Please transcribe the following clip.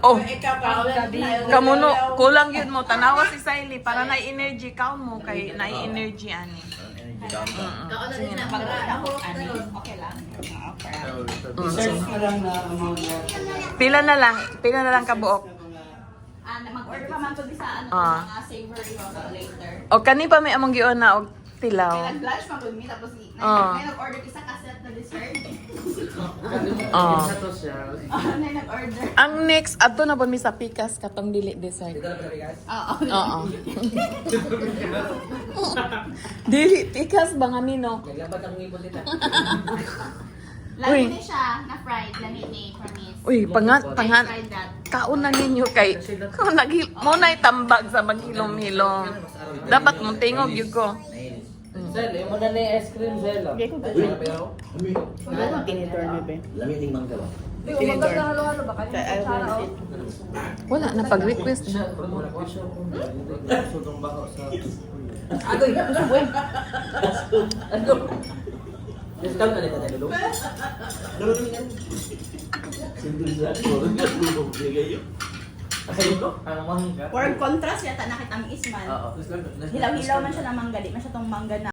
Oh, kamuno, kulang yun mo. Tanawa si Siley para na-energy ka mo kay na-energy ani. Okay lang. Pila na lang kabuok. Mag-order pa man to sa mga savory later. O kani pa may among gion na og tilaw. Kaya nag-lunch pa kung tapos may nag-order isa kaset na dessert. May nag-order. Ang next adto na po mi sa pikas katong dili dessert. Oo. Dili pikas ba nga mino? Naglabat ang ngipon nila. Lagi din siya na fried, lami ni promise. Uy, pangan Fried that. kauna ninyo kay kung mo na'y tambag sa maghilom-hilom. Dapat mong tingog yun ko. Sel, mo na ni ice cream, Sel. Hindi ko Wala nang tinitor ni be. Lamig ting mangga ba? Wala na pag-request na. Agoy! Ano? Discount na nito tayo. Ang mangga. For contrast yata nakita ang isman. Oo. Hilaw-hilaw man siya ng mangga, di man siya tong mangga na